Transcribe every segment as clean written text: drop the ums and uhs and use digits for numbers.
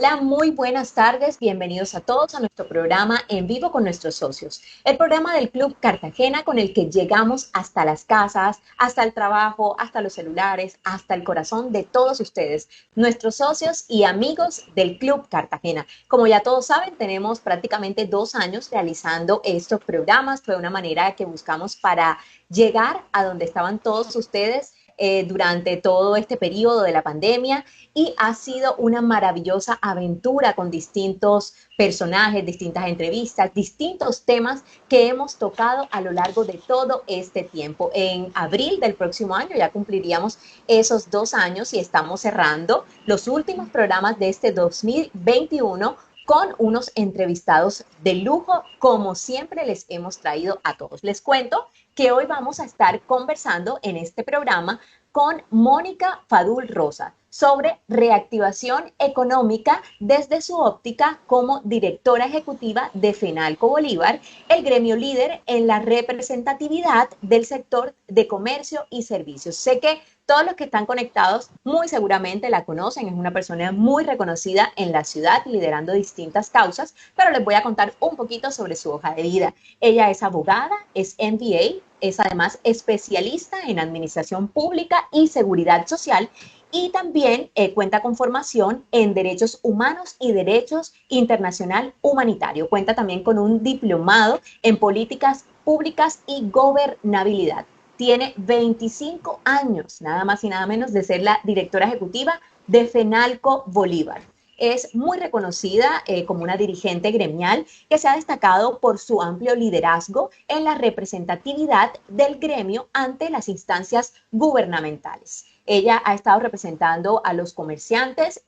Hola, muy buenas tardes. Bienvenidos a todos a nuestro programa en vivo con nuestros socios. El programa del Club Cartagena con el que llegamos hasta las casas, hasta el trabajo, hasta los celulares, hasta el corazón de todos ustedes, nuestros socios y amigos del Club Cartagena. Como ya todos saben, tenemos prácticamente 2 años realizando estos programas. Fue una manera que buscamos para llegar a donde estaban todos ustedes durante todo este periodo de la pandemia y ha sido una maravillosa aventura con distintos personajes, distintas entrevistas, distintos temas que hemos tocado a lo largo de todo este tiempo. En abril del próximo año ya cumpliríamos esos 2 años y estamos cerrando los últimos programas de este 2021 con unos entrevistados de lujo, como siempre les hemos traído a todos. Les cuento que hoy vamos a estar conversando en este programa con Mónica Fadul Rosa sobre reactivación económica desde su óptica como directora ejecutiva de FENALCO Bolívar, el gremio líder en la representatividad del sector de comercio y servicios. Sé que todos los que están conectados muy seguramente la conocen, es una persona muy reconocida en la ciudad liderando distintas causas, pero les voy a contar un poquito sobre su hoja de vida. Ella es abogada, es MBA, es además especialista en administración pública y seguridad social y también cuenta con formación en derechos humanos y derechos internacional humanitario. Cuenta también con un diplomado en políticas públicas y gobernabilidad. Tiene 25 años, nada más y nada menos, de ser la directora ejecutiva de FENALCO Bolívar. Es muy reconocida como una dirigente gremial que se ha destacado por su amplio liderazgo en la representatividad del gremio ante las instancias gubernamentales. Ella ha estado representando a los comerciantes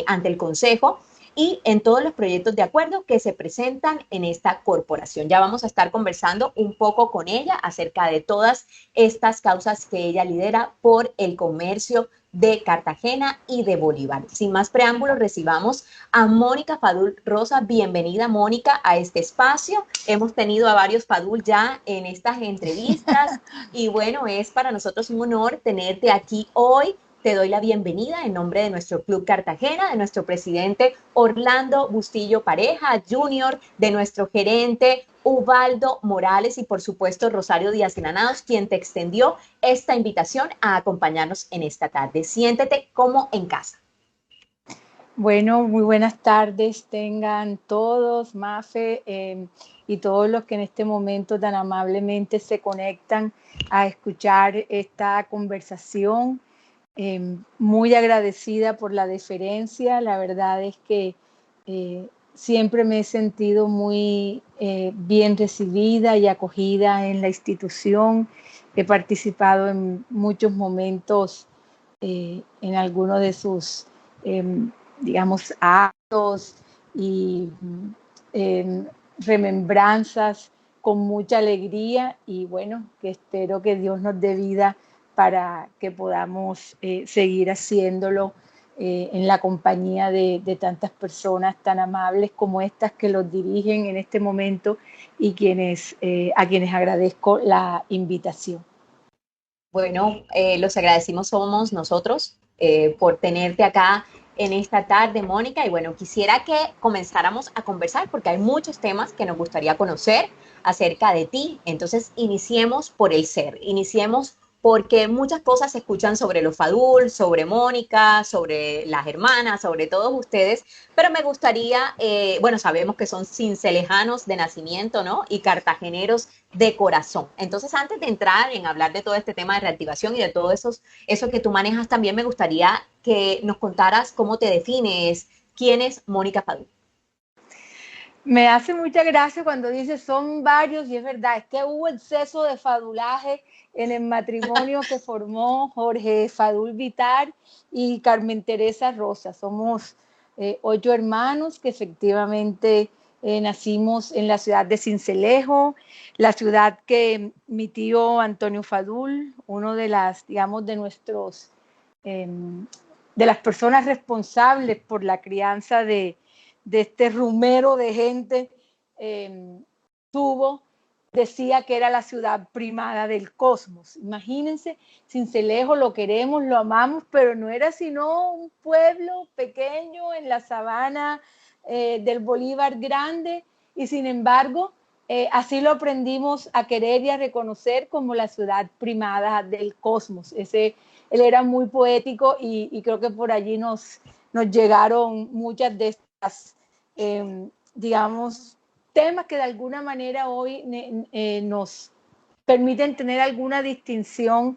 ante el Consejo y en todos los proyectos de acuerdo que se presentan en esta corporación. Ya vamos a estar conversando un poco con ella acerca de todas estas causas que ella lidera por el comercio de Cartagena y de Bolívar. Sin más preámbulos, recibamos a Mónica Fadul Rosa. Bienvenida, Mónica, a este espacio. Hemos tenido a varios Fadul ya en estas entrevistas y bueno, es para nosotros un honor tenerte aquí hoy. Te doy la bienvenida en nombre de nuestro Club Cartagena, de nuestro presidente Orlando Bustillo Pareja Jr., de nuestro gerente Ubaldo Morales y por supuesto Rosario Díaz Granados, quien te extendió esta invitación a acompañarnos en esta tarde. Siéntete como en casa. Bueno, muy buenas tardes tengan todos, Mafe, y todos los que en este momento tan amablemente se conectan a escuchar esta conversación. Muy agradecida por la deferencia. La verdad es que siempre me he sentido muy bien recibida y acogida en la institución. He participado en muchos momentos en algunos de sus, digamos, actos y remembranzas con mucha alegría y bueno, que espero que Dios nos dé vida para que podamos seguir haciéndolo en la compañía de tantas personas tan amables como estas que los dirigen en este momento y a quienes agradezco la invitación. Bueno, los agradecimos somos nosotros por tenerte acá en esta tarde, Mónica. Y bueno, quisiera que comenzáramos a conversar porque hay muchos temas que nos gustaría conocer acerca de ti. Entonces, iniciemos por el ser, iniciemos porque muchas cosas se escuchan sobre los Fadul, sobre Mónica, sobre las hermanas, sobre todos ustedes, pero me gustaría, bueno, sabemos que son cincelejanos de nacimiento, ¿no? Y cartageneros de corazón. Entonces, antes de entrar en hablar de todo este tema de reactivación y de todo eso que tú manejas, también me gustaría que nos contaras cómo te defines, quién es Mónica Fadul. Me hace mucha gracia cuando dice son varios y es verdad, es que hubo exceso de fadulaje en el matrimonio que formó Jorge Fadul Vitar y Carmen Teresa Rosa. Somos 8 hermanos que efectivamente nacimos en la ciudad de Sincelejo, la ciudad que mi tío Antonio Fadul, uno de las, digamos, de nuestros, de las personas responsables por la crianza de este rumero de gente tuvo decía que era la ciudad primada del cosmos. Imagínense, Sincelejo lo queremos, lo amamos, pero no era sino un pueblo pequeño en la sabana del Bolívar Grande, y sin embargo, así lo aprendimos a querer y a reconocer como la ciudad primada del cosmos. Él era muy poético y creo que por allí nos llegaron muchas de estas, digamos, temas que de alguna manera hoy nos permiten tener alguna distinción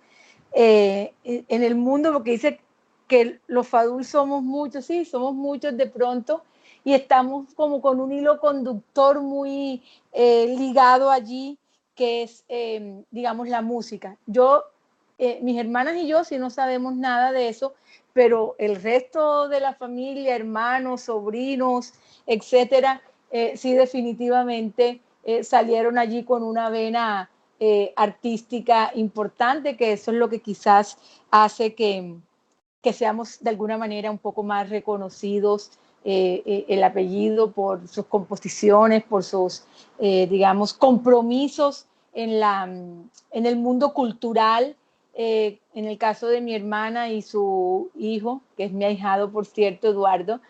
en el mundo, porque dice que los FADUL somos muchos, sí, somos muchos de pronto, y estamos como con un hilo conductor muy ligado allí, que es, digamos, la música. Mis hermanas y yo sí no sabemos nada de eso, pero el resto de la familia, hermanos, sobrinos, etcétera, sí definitivamente salieron allí con una vena artística importante, que eso es lo que quizás hace que seamos de alguna manera un poco más reconocidos, el apellido por sus composiciones, por sus, digamos, compromisos en el mundo cultural. En el caso de mi hermana y su hijo, que es mi ahijado, por cierto, Eduardo,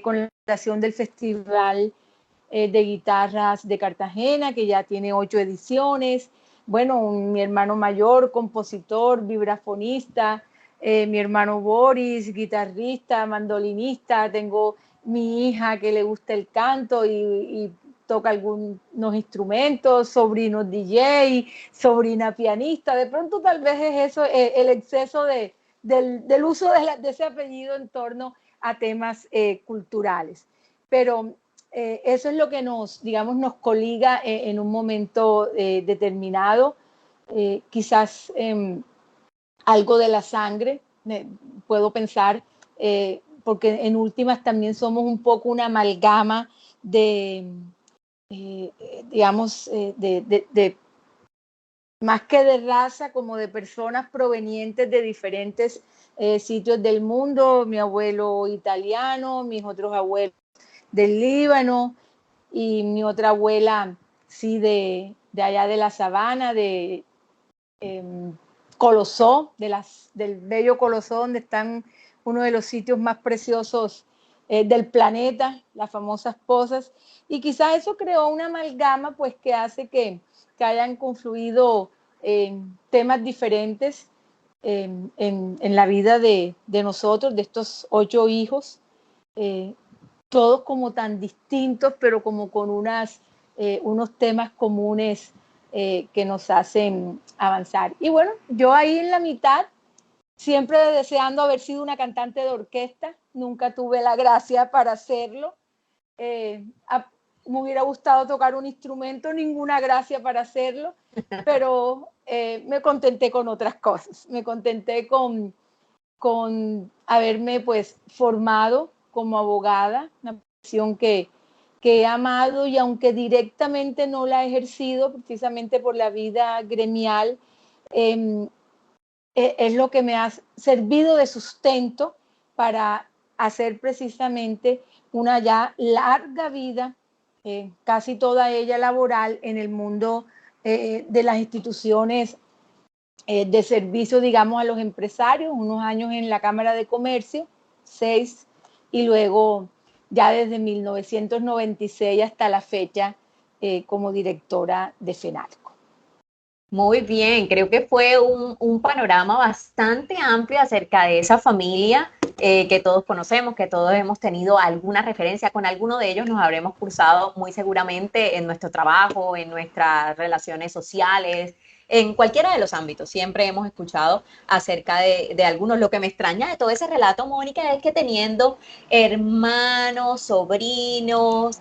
con la creación del Festival de Guitarras de Cartagena, que ya tiene 8 ediciones. Bueno, mi hermano mayor, compositor, vibrafonista, mi hermano Boris, guitarrista, mandolinista, tengo mi hija que le gusta el canto y toca algunos instrumentos, sobrinos DJ, sobrina pianista. De pronto tal vez es eso, el exceso del uso de ese apellido en torno a temas culturales. Pero eso es lo que digamos, nos coliga en un momento determinado. Quizás algo de la sangre, puedo pensar, porque en últimas también somos un poco una amalgama de, digamos, más que de raza, como de personas provenientes de diferentes sitios del mundo. Mi abuelo italiano, mis otros abuelos del Líbano, y mi otra abuela, sí, de allá de la sabana, de Colosó, del bello Colosó, donde están uno de los sitios más preciosos del planeta, las famosas pozas, y quizás eso creó una amalgama pues que hace que hayan confluido temas diferentes en la vida de nosotros, de estos 8 hijos, eh, todos como tan distintos, pero como con unos temas comunes que nos hacen avanzar. Y bueno, yo ahí en la mitad, siempre deseando haber sido una cantante de orquesta, nunca tuve la gracia para hacerlo. Me hubiera gustado tocar un instrumento, ninguna gracia para hacerlo, pero me contenté con otras cosas. Me contenté con haberme pues formado como abogada, una profesión que he amado, y aunque directamente no la he ejercido precisamente por la vida gremial, eh, es lo que me ha servido de sustento para hacer precisamente una ya larga vida, casi toda ella laboral, en el mundo de las instituciones de servicio, digamos, a los empresarios, unos años en la Cámara de Comercio, 6, y luego ya desde 1996 hasta la fecha como directora de FENALCO. Muy bien, creo que fue un panorama bastante amplio acerca de esa familia que todos conocemos, que todos hemos tenido alguna referencia, con alguno de ellos nos habremos cruzado muy seguramente en nuestro trabajo, en nuestras relaciones sociales, en cualquiera de los ámbitos. Siempre hemos escuchado acerca de algunos. Lo que me extraña de todo ese relato, Mónica, es que teniendo hermanos, sobrinos,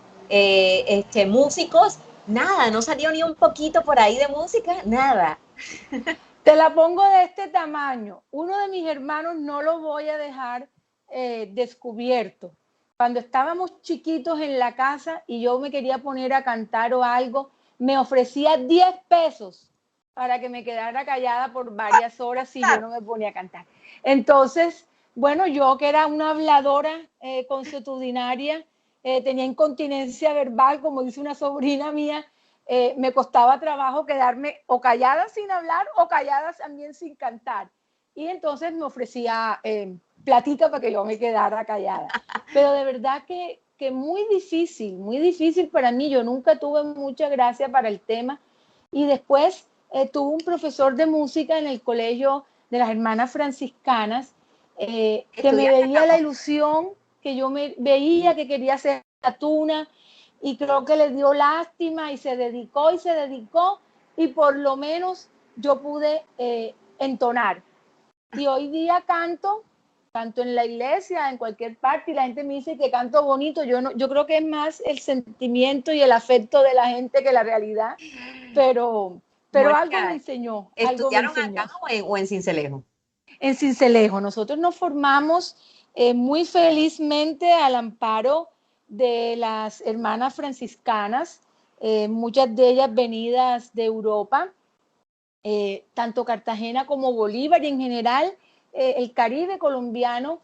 músicos, nada, no salió ni un poquito por ahí de música, nada. Te la pongo de este tamaño. Uno de mis hermanos no lo voy a dejar descubierto. Cuando estábamos chiquitos en la casa y yo me quería poner a cantar o algo, me ofrecía 10 pesos para que me quedara callada por varias horas si yo no me ponía a cantar. Entonces, bueno, yo que era una habladora consuetudinaria, tenía incontinencia verbal, como dice una sobrina mía, me costaba trabajo quedarme o callada sin hablar o callada también sin cantar. Y entonces me ofrecía platica para que yo me quedara callada. Pero de verdad que muy difícil para mí. Yo nunca tuve mucha gracia para el tema. Y después tuve un profesor de música en el colegio de las hermanas franciscanas que me ¿Estudiaste veía acá? la ilusión, que yo me veía que quería ser tuna y creo que le dio lástima y se dedicó y por lo menos yo pude entonar. Y hoy día canto en la iglesia, en cualquier parte, y la gente me dice que canto bonito. Yo creo que es más el sentimiento y el afecto de la gente que la realidad, pero algo me Mónica, enseñó, algo me ¿estudiaron acá enseñó. o en Sincelejo? En Cincelejo, nosotros nos formamos muy felizmente al amparo de las hermanas franciscanas, muchas de ellas venidas de Europa, tanto Cartagena como Bolívar y en general el Caribe colombiano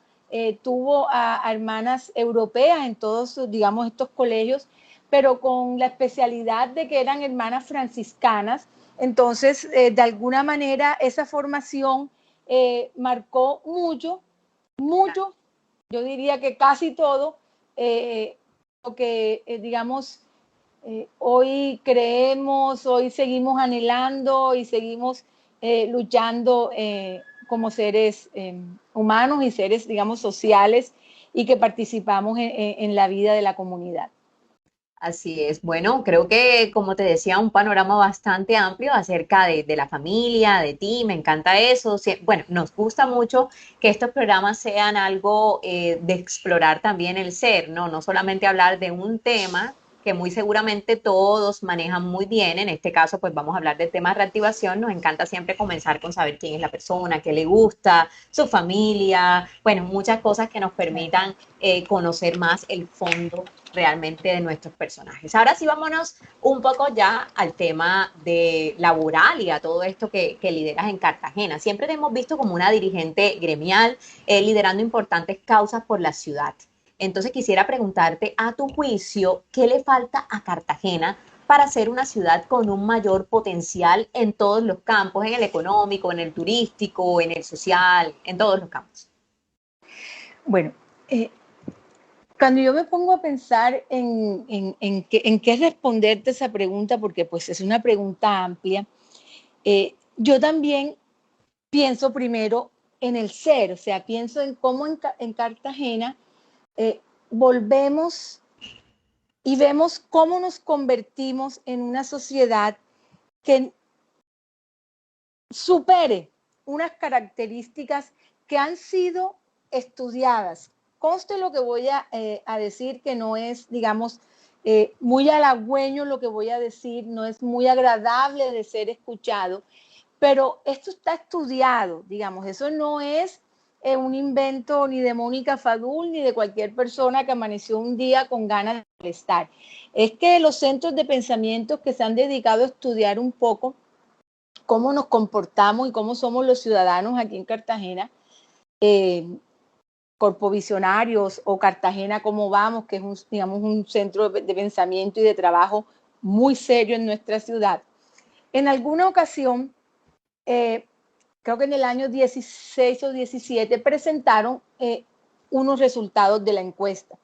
tuvo a hermanas europeas en todos, digamos, estos colegios, pero con la especialidad de que eran hermanas franciscanas. Entonces, de alguna manera, esa formación marcó mucho, yo diría que casi todo, lo que, digamos, hoy creemos, hoy seguimos anhelando y seguimos luchando como seres humanos y seres, digamos, sociales y que participamos en la vida de la comunidad. Así es. Bueno, creo que, como te decía, un panorama bastante amplio acerca de la familia, de ti, me encanta eso. Bueno, nos gusta mucho que estos programas sean algo de explorar también el ser, ¿no? No solamente hablar de un tema que muy seguramente todos manejan muy bien. En este caso, pues vamos a hablar del tema de reactivación. Nos encanta siempre comenzar con saber quién es la persona, qué le gusta, su familia, bueno, muchas cosas que nos permitan conocer más el fondo realmente de nuestros personajes. Ahora sí, vámonos un poco ya al tema de laboral y a todo esto que lideras en Cartagena. Siempre te hemos visto como una dirigente gremial, liderando importantes causas por la ciudad. Entonces quisiera preguntarte, a tu juicio, ¿qué le falta a Cartagena para ser una ciudad con un mayor potencial en todos los campos, en el económico, en el turístico, en el social, en todos los campos? Bueno, cuando yo me pongo a pensar en qué responderte esa pregunta, porque pues es una pregunta amplia, yo también pienso primero en el ser, o sea, pienso en cómo en Cartagena volvemos y vemos cómo nos convertimos en una sociedad que supere unas características que han sido estudiadas. Conste lo que voy a decir, que no es, digamos, muy halagüeño lo que voy a decir, no es muy agradable de ser escuchado, pero esto está estudiado, digamos, eso no es un invento ni de Mónica Fadul ni de cualquier persona que amaneció un día con ganas de molestar. Es que los centros de pensamiento que se han dedicado a estudiar un poco cómo nos comportamos y cómo somos los ciudadanos aquí en Cartagena, corpovisionarios o Cartagena Cómo Vamos, que es un, digamos, un centro de pensamiento y de trabajo muy serio en nuestra ciudad. En alguna ocasión, creo que en el año 16 o 17, presentaron unos resultados de la encuesta.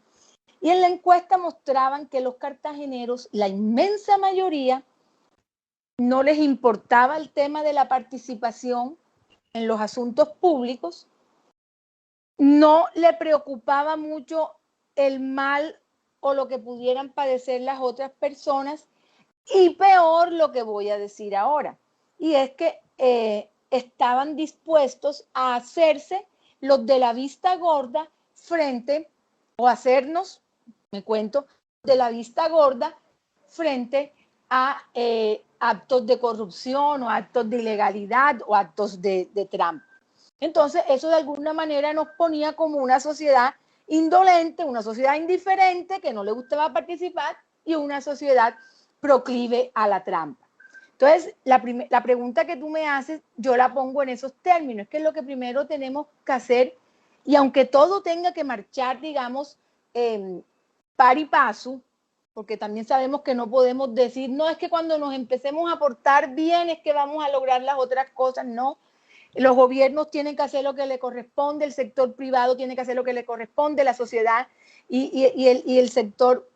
Y en la encuesta mostraban que los cartageneros, la inmensa mayoría, no les importaba el tema de la participación en los asuntos públicos, no le preocupaba mucho el mal o lo que pudieran padecer las otras personas y peor lo que voy a decir ahora, y es que estaban dispuestos a hacerse los de la vista gorda frente o hacernos, me cuento, de la vista gorda frente a actos de corrupción o actos de ilegalidad o actos de trampa. Entonces, eso de alguna manera nos ponía como una sociedad indolente, una sociedad indiferente que no le gustaba participar y una sociedad proclive a la trampa. Entonces, la pregunta que tú me haces, yo la pongo en esos términos, que es lo que primero tenemos que hacer, y aunque todo tenga que marchar, digamos, par y paso, porque también sabemos que no podemos decir, no, es que cuando nos empecemos a portar bien es que vamos a lograr las otras cosas, no. Los gobiernos tienen que hacer lo que le corresponde, el sector privado tiene que hacer lo que le corresponde, la sociedad y el sector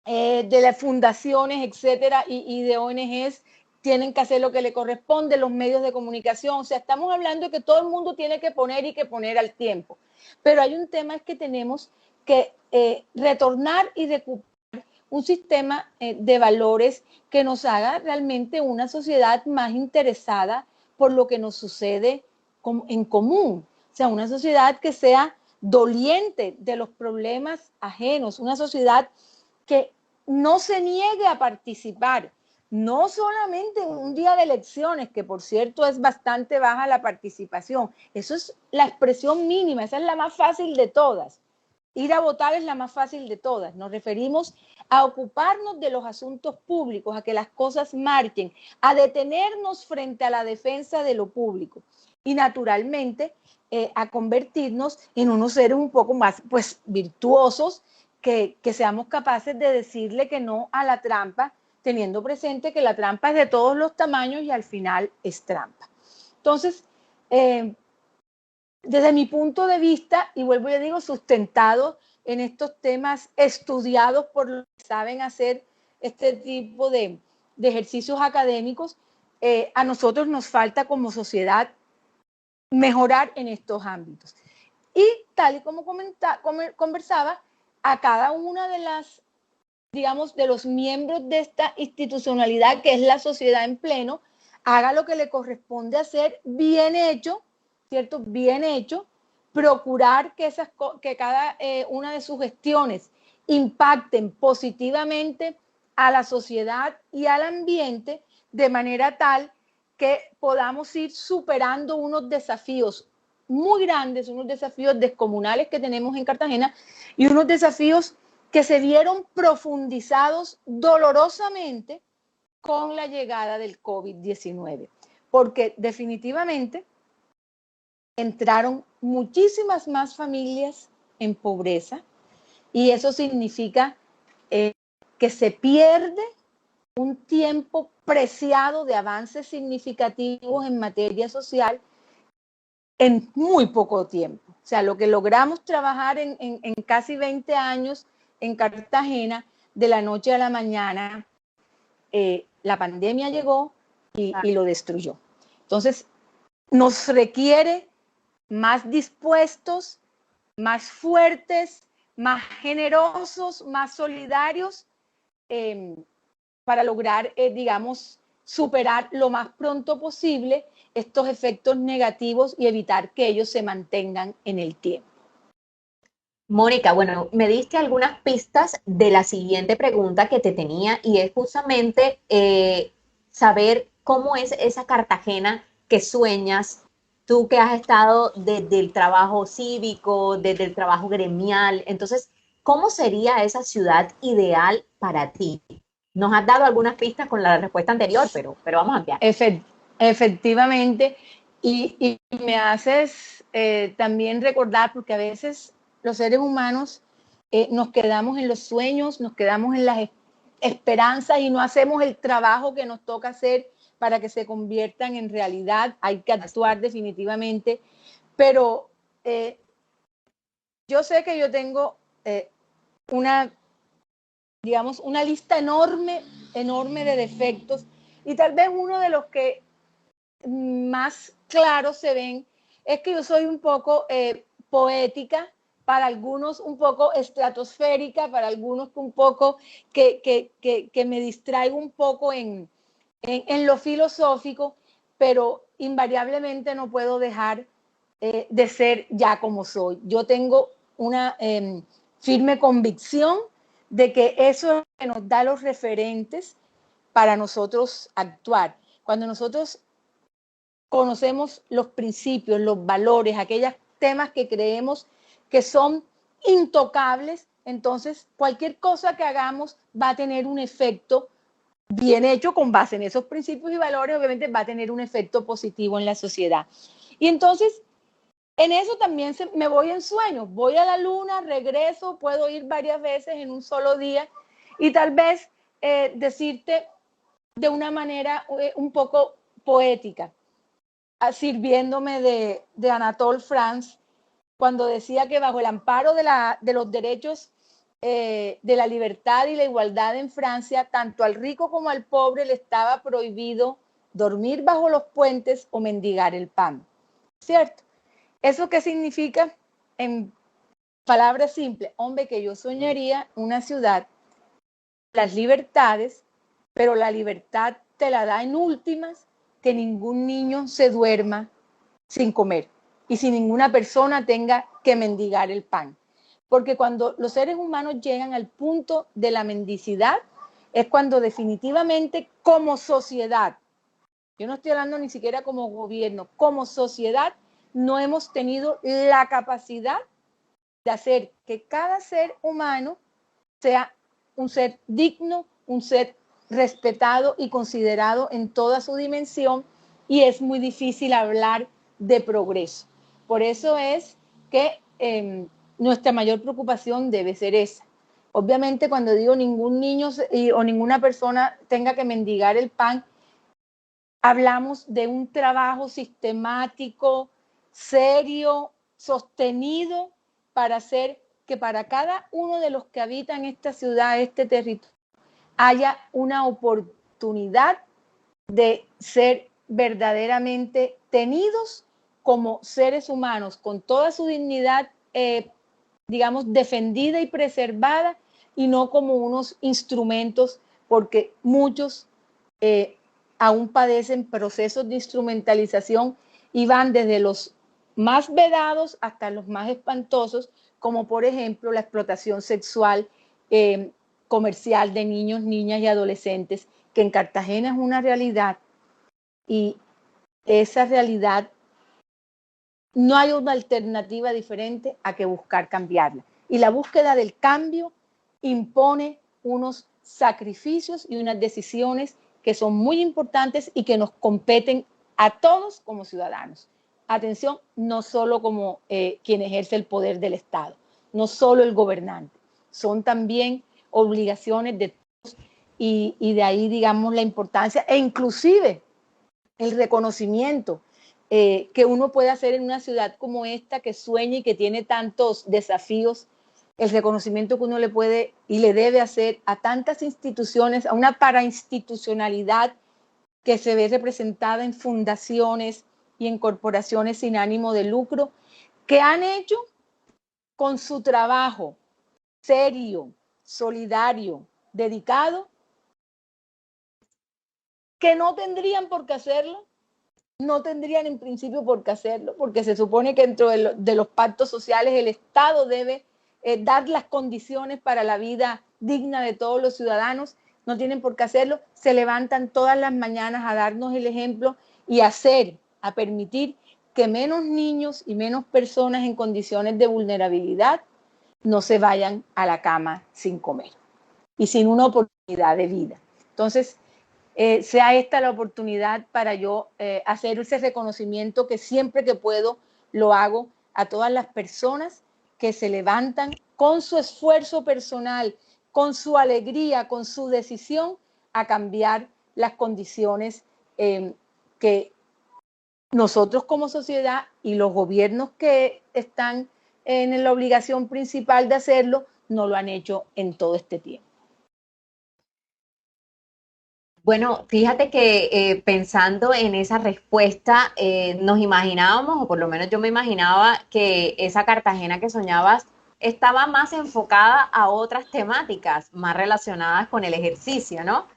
de las fundaciones, etcétera, y de ONGs tienen que hacer lo que le corresponde, los medios de comunicación. O sea, estamos hablando de que todo el mundo tiene que poner al tiempo. Pero hay un tema, es que tenemos que retornar y recuperar un sistema de valores que nos haga realmente una sociedad más interesada por lo que nos sucede en común. O sea, una sociedad que sea doliente de los problemas ajenos, una sociedad que no se niegue a participar, no solamente en un día de elecciones, que por cierto es bastante baja la participación, eso es la expresión mínima, esa es la más fácil de todas. Ir a votar es la más fácil de todas. Nos referimos a ocuparnos de los asuntos públicos, a que las cosas marchen, a detenernos frente a la defensa de lo público y naturalmente a convertirnos en unos seres un poco más pues virtuosos, que seamos capaces de decirle que no a la trampa, teniendo presente que la trampa es de todos los tamaños y al final es trampa. Entonces, desde mi punto de vista, y vuelvo y le digo, sustentado en estos temas, estudiados por los que saben hacer este tipo de ejercicios académicos, a nosotros nos falta como sociedad mejorar en estos ámbitos. Y tal y como conversaba, a cada una de las, digamos, de los miembros de esta institucionalidad que es la sociedad en pleno, haga lo que le corresponde hacer bien hecho, ¿cierto? Bien hecho, procurar que cada una de sus gestiones impacten positivamente a la sociedad y al ambiente de manera tal que podamos ir superando unos desafíos muy grandes, unos desafíos descomunales que tenemos en Cartagena y unos desafíos que se vieron profundizados dolorosamente con la llegada del COVID-19, porque definitivamente entraron muchísimas más familias en pobreza y eso significa que se pierde un tiempo preciado de avances significativos en materia social en muy poco tiempo. O sea, lo que logramos trabajar en casi 20 años en Cartagena, de la noche a la mañana, la pandemia llegó y lo destruyó. Entonces, nos requiere más dispuestos, más fuertes, más generosos, más solidarios, para lograr, digamos, superar lo más pronto posible estos efectos negativos y evitar que ellos se mantengan en el tiempo. Mónica, bueno, me diste algunas pistas de la siguiente pregunta que te tenía y es justamente saber cómo es esa Cartagena que sueñas, tú que has estado desde el trabajo cívico, desde el trabajo gremial, entonces, ¿cómo sería esa ciudad ideal para ti? Nos has dado algunas pistas con la respuesta anterior, pero vamos a ampliar. Efectivamente, y me haces también recordar, porque a veces los seres humanos nos quedamos en los sueños, nos quedamos en las esperanzas y no hacemos el trabajo que nos toca hacer para que se conviertan en realidad. Hay que actuar definitivamente, pero yo sé que yo tengo una, digamos, una lista enorme, enorme de defectos y tal vez uno de los que más claros se ven es que yo soy un poco poética, para algunos un poco estratosférica, para algunos un poco que me distraigo un poco en lo filosófico, pero invariablemente no puedo dejar de ser ya como soy. Yo tengo una firme convicción de que eso es lo que nos da los referentes para nosotros actuar. Cuando nosotros conocemos los principios, los valores, aquellos temas que creemos que son intocables, entonces cualquier cosa que hagamos va a tener un efecto bien hecho con base en esos principios y valores, obviamente va a tener un efecto positivo en la sociedad. Y entonces, en eso también me voy en sueños, voy a la luna, regreso, puedo ir varias veces en un solo día Y tal vez decirte de una manera un poco poética, sirviéndome de Anatole France, cuando decía que bajo el amparo de los derechos de la libertad y la igualdad en Francia, tanto al rico como al pobre le estaba prohibido dormir bajo los puentes o mendigar el pan. ¿Cierto? ¿Eso qué significa? En palabras simples, hombre, que yo soñaría una ciudad, las libertades, pero la libertad te la da en últimas, que ningún niño se duerma sin comer y si ninguna persona tenga que mendigar el pan. Porque cuando los seres humanos llegan al punto de la mendicidad, es cuando definitivamente como sociedad, yo no estoy hablando ni siquiera como gobierno, como sociedad, no hemos tenido la capacidad de hacer que cada ser humano sea un ser digno, un ser respetado y considerado en toda su dimensión, y es muy difícil hablar de progreso. Por eso es que nuestra mayor preocupación debe ser esa. Obviamente, cuando digo ningún niño o ninguna persona tenga que mendigar el pan, hablamos de un trabajo sistemático, serio, sostenido, para hacer que para cada uno de los que habitan esta ciudad, este territorio, haya una oportunidad de ser verdaderamente tenidos como seres humanos, con toda su dignidad, digamos, defendida y preservada, y no como unos instrumentos, porque muchos aún padecen procesos de instrumentalización y van desde los más vedados hasta los más espantosos, como por ejemplo la explotación sexual comercial de niños, niñas y adolescentes, que en Cartagena es una realidad, y esa realidad no hay una alternativa diferente a que buscar cambiarla. Y la búsqueda del cambio impone unos sacrificios y unas decisiones que son muy importantes y que nos competen a todos como ciudadanos. Atención, no solo como quien ejerce el poder del Estado, no solo el gobernante, son también obligaciones de todos, y de ahí, digamos, la importancia e inclusive el reconocimiento que uno puede hacer en una ciudad como esta, que sueña y que tiene tantos desafíos, el reconocimiento que uno le puede y le debe hacer a tantas instituciones, a una parainstitucionalidad que se ve representada en fundaciones y en corporaciones sin ánimo de lucro, que han hecho con su trabajo serio, solidario, dedicado, que no tendrían por qué hacerlo. No tendrían en principio por qué hacerlo, porque se supone que dentro de los pactos sociales el Estado debe dar las condiciones para la vida digna de todos los ciudadanos. No tienen por qué hacerlo, se levantan todas las mañanas a darnos el ejemplo y a permitir que menos niños y menos personas en condiciones de vulnerabilidad no se vayan a la cama sin comer y sin una oportunidad de vida. Entonces, sea esta la oportunidad para yo hacer ese reconocimiento que siempre que puedo lo hago a todas las personas que se levantan con su esfuerzo personal, con su alegría, con su decisión a cambiar las condiciones que nosotros como sociedad y los gobiernos que están en la obligación principal de hacerlo no lo han hecho en todo este tiempo. Bueno, fíjate que pensando en esa respuesta, nos imaginábamos, o por lo menos yo me imaginaba, que esa Cartagena que soñabas estaba más enfocada a otras temáticas, más relacionadas con el ejercicio, ¿no?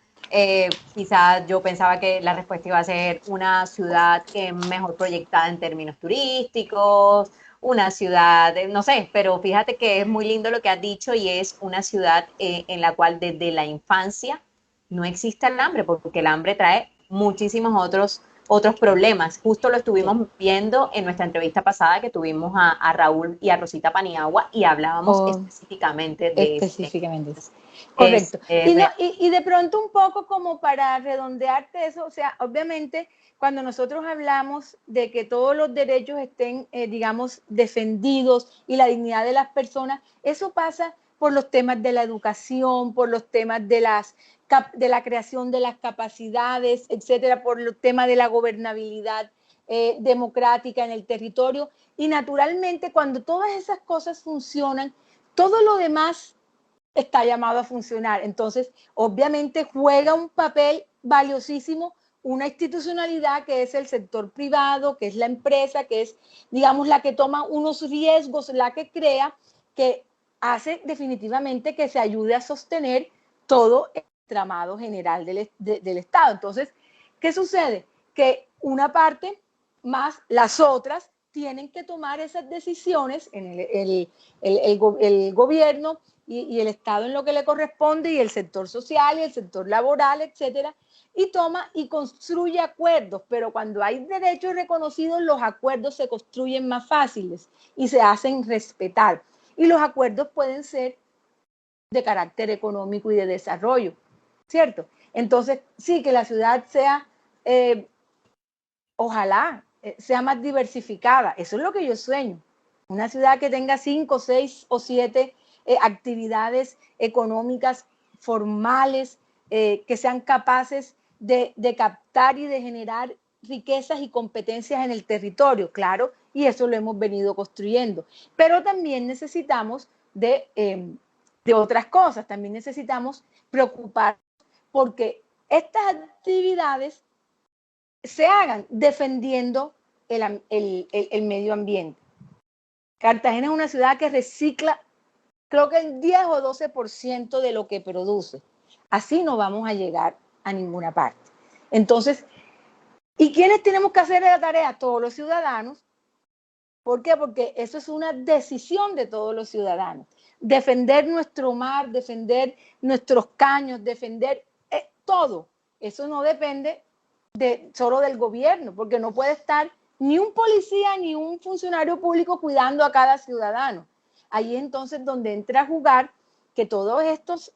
Quizás yo pensaba que la respuesta iba a ser una ciudad mejor proyectada en términos turísticos, una ciudad, no sé, pero fíjate que es muy lindo lo que has dicho y es una ciudad en la cual desde la infancia no existe el hambre, porque el hambre trae muchísimos otros problemas. Justo lo estuvimos viendo en nuestra entrevista pasada que tuvimos a Raúl y a Rosita Paniagua y hablábamos específicamente de específicamente eso. Correcto. Y de pronto un poco como para redondearte eso, o sea, obviamente cuando nosotros hablamos de que todos los derechos estén, digamos, defendidos y la dignidad de las personas, eso pasa por los temas de la educación, por los temas de la creación de las capacidades, etcétera, por los temas de la gobernabilidad democrática en el territorio. Y naturalmente, cuando todas esas cosas funcionan, todo lo demás está llamado a funcionar. Entonces, obviamente juega un papel valiosísimo una institucionalidad que es el sector privado, que es la empresa, que es, digamos, la que toma unos riesgos, la que crea, que hace definitivamente que se ayude a sostener todo el tramado general del Estado. Entonces, ¿qué sucede? Que una parte más las otras tienen que tomar esas decisiones en el gobierno y el Estado en lo que le corresponde, y el sector social y el sector laboral, etcétera, y toma y construye acuerdos, pero cuando hay derechos reconocidos, los acuerdos se construyen más fáciles y se hacen respetar. Y los acuerdos pueden ser de carácter económico y de desarrollo, ¿cierto? Entonces, sí, que la ciudad sea, ojalá, sea más diversificada. Eso es lo que yo sueño. Una ciudad que tenga 5, 6 o 7 actividades económicas formales, que sean capaces de captar y de generar riquezas y competencias en el territorio, claro, y eso lo hemos venido construyendo. Pero también necesitamos de otras cosas, también necesitamos preocuparnos porque estas actividades se hagan defendiendo el medio ambiente. Cartagena es una ciudad que recicla, creo que el 10 o 12% de lo que produce. Así no vamos a llegar a ninguna parte. Entonces, ¿y quiénes tenemos que hacer la tarea? Todos los ciudadanos. ¿Por qué? Porque eso es una decisión de todos los ciudadanos. Defender nuestro mar, defender nuestros caños, defender todo. Eso no depende solo del gobierno, porque no puede estar ni un policía ni un funcionario público cuidando a cada ciudadano. Ahí entonces donde entra a jugar que todos estos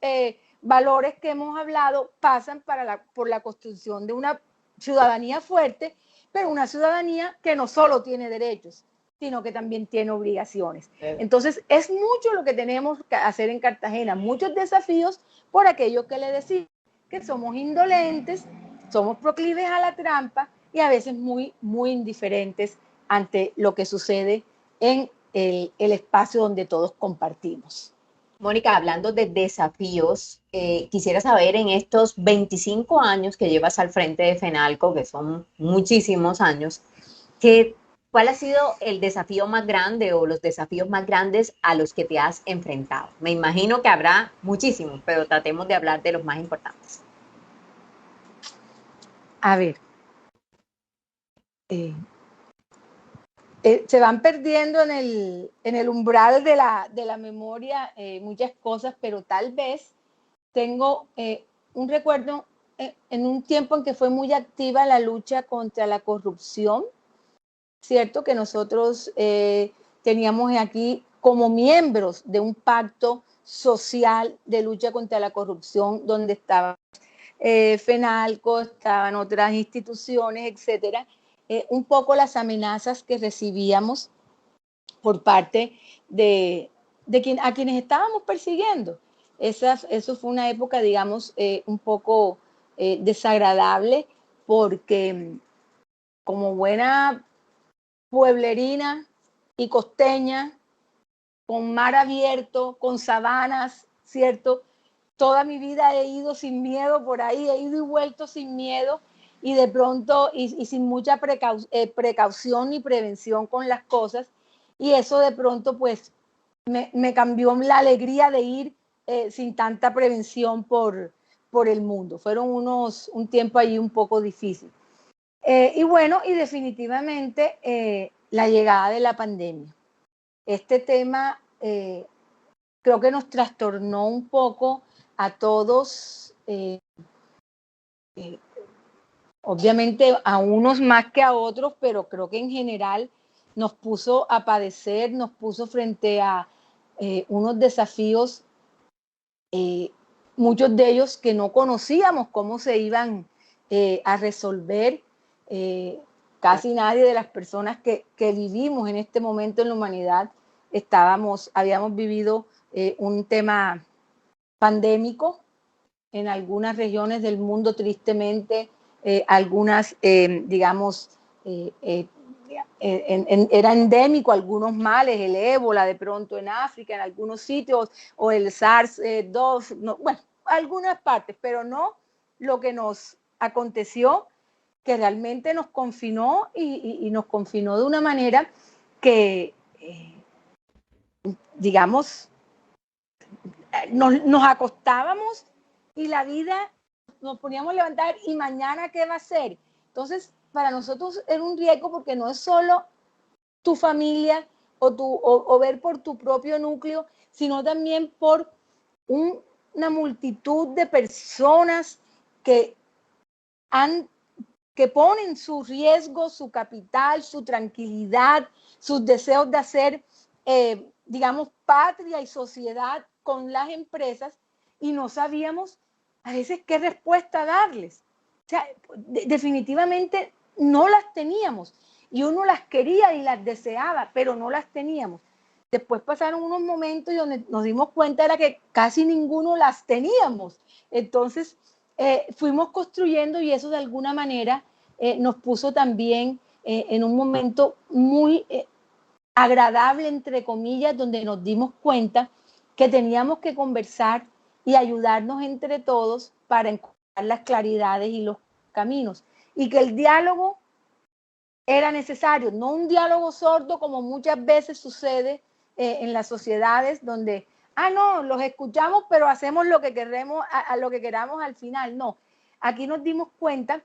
valores que hemos hablado pasan por la construcción de una ciudadanía fuerte, pero una ciudadanía que no solo tiene derechos, sino que también tiene obligaciones. Entonces, es mucho lo que tenemos que hacer en Cartagena, muchos desafíos por aquellos que le decimos que somos indolentes, somos proclives a la trampa y a veces muy, muy indiferentes ante lo que sucede en el espacio donde todos compartimos. Mónica, hablando de desafíos, quisiera saber en estos 25 años que llevas al frente de FENALCO, que son muchísimos años, ¿cuál ha sido el desafío más grande o los desafíos más grandes a los que te has enfrentado? Me imagino que habrá muchísimos, pero tratemos de hablar de los más importantes. A ver, se van perdiendo en el umbral de la memoria muchas cosas, pero tal vez tengo un recuerdo en un tiempo en que fue muy activa la lucha contra la corrupción, ¿cierto? Que nosotros teníamos aquí como miembros de un pacto social de lucha contra la corrupción, donde estaba FENALCO, estaban otras instituciones, etcétera. Un poco las amenazas que recibíamos por parte a quienes estábamos persiguiendo. Eso fue una época, digamos, un poco desagradable, porque como buena pueblerina y costeña, con mar abierto, con sabanas, ¿cierto? Toda mi vida he ido sin miedo por ahí, he ido y vuelto sin miedo, y de pronto, y sin mucha precaución ni prevención con las cosas, y eso de pronto pues me cambió la alegría de ir sin tanta prevención por el mundo. Fueron un tiempo allí un poco difícil. Y bueno, y definitivamente la llegada de la pandemia. Este tema creo que nos trastornó un poco a todos, obviamente a unos más que a otros, pero creo que en general nos puso a padecer, nos puso frente a unos desafíos, muchos de ellos que no conocíamos cómo se iban a resolver. Casi nadie de las personas que vivimos en este momento en la humanidad habíamos vivido un tema pandémico en algunas regiones del mundo, tristemente, algunas, digamos, era endémico algunos males, el ébola de pronto en África, en algunos sitios, o el SARS-2, no, bueno, algunas partes, pero no lo que nos aconteció, que realmente nos confinó y nos confinó de una manera que, digamos, nos acostábamos y la vida nos poníamos a levantar y mañana qué va a ser. Entonces, para nosotros era un riesgo porque no es solo tu familia o ver por tu propio núcleo, sino también por una multitud de personas que que ponen su riesgo, su capital, su tranquilidad, sus deseos de hacer, digamos, patria y sociedad con las empresas y no sabíamos a veces qué respuesta darles. O sea, definitivamente no las teníamos y uno las quería y las deseaba, pero no las teníamos. Después pasaron unos momentos y donde nos dimos cuenta era que casi ninguno las teníamos. Entonces, fuimos construyendo y eso de alguna manera nos puso también en un momento muy agradable, entre comillas, donde nos dimos cuenta que teníamos que conversar y ayudarnos entre todos para encontrar las claridades y los caminos. Y que el diálogo era necesario, no un diálogo sordo como muchas veces sucede en las sociedades donde, no, los escuchamos pero hacemos lo que queremos, a lo que queramos al final. No, aquí nos dimos cuenta,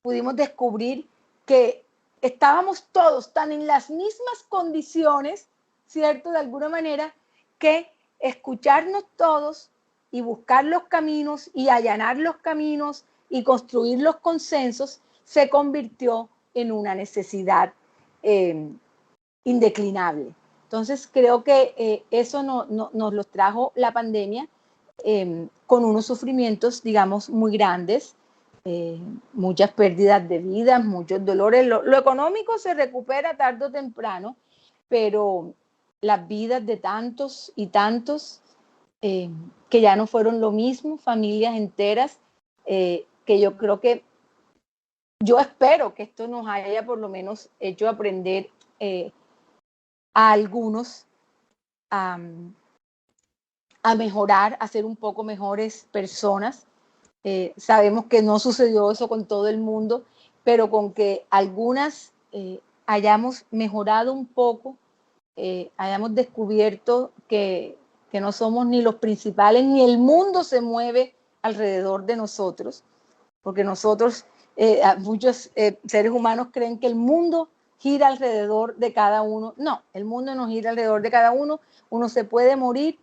pudimos descubrir que estábamos todos tan en las mismas condiciones, ¿cierto? De alguna manera, que escucharnos todos y buscar los caminos y allanar los caminos y construir los consensos se convirtió en una necesidad indeclinable. Entonces creo que eso nos lo trajo la pandemia con unos sufrimientos, digamos, muy grandes, muchas pérdidas de vidas, muchos dolores. Lo económico se recupera tarde o temprano, pero las vidas de tantos y tantos que ya no fueron lo mismo, familias enteras, que yo creo que yo espero que esto nos haya por lo menos hecho aprender a algunos a, a mejorar, a ser un poco mejores personas. Sabemos que no sucedió eso con todo el mundo, pero con que algunas hayamos mejorado un poco, hayamos descubierto que no somos ni los principales, ni el mundo se mueve alrededor de nosotros, porque nosotros, muchos seres humanos creen que el mundo gira alrededor de cada uno. No, el mundo no gira alrededor de cada uno, uno se puede morir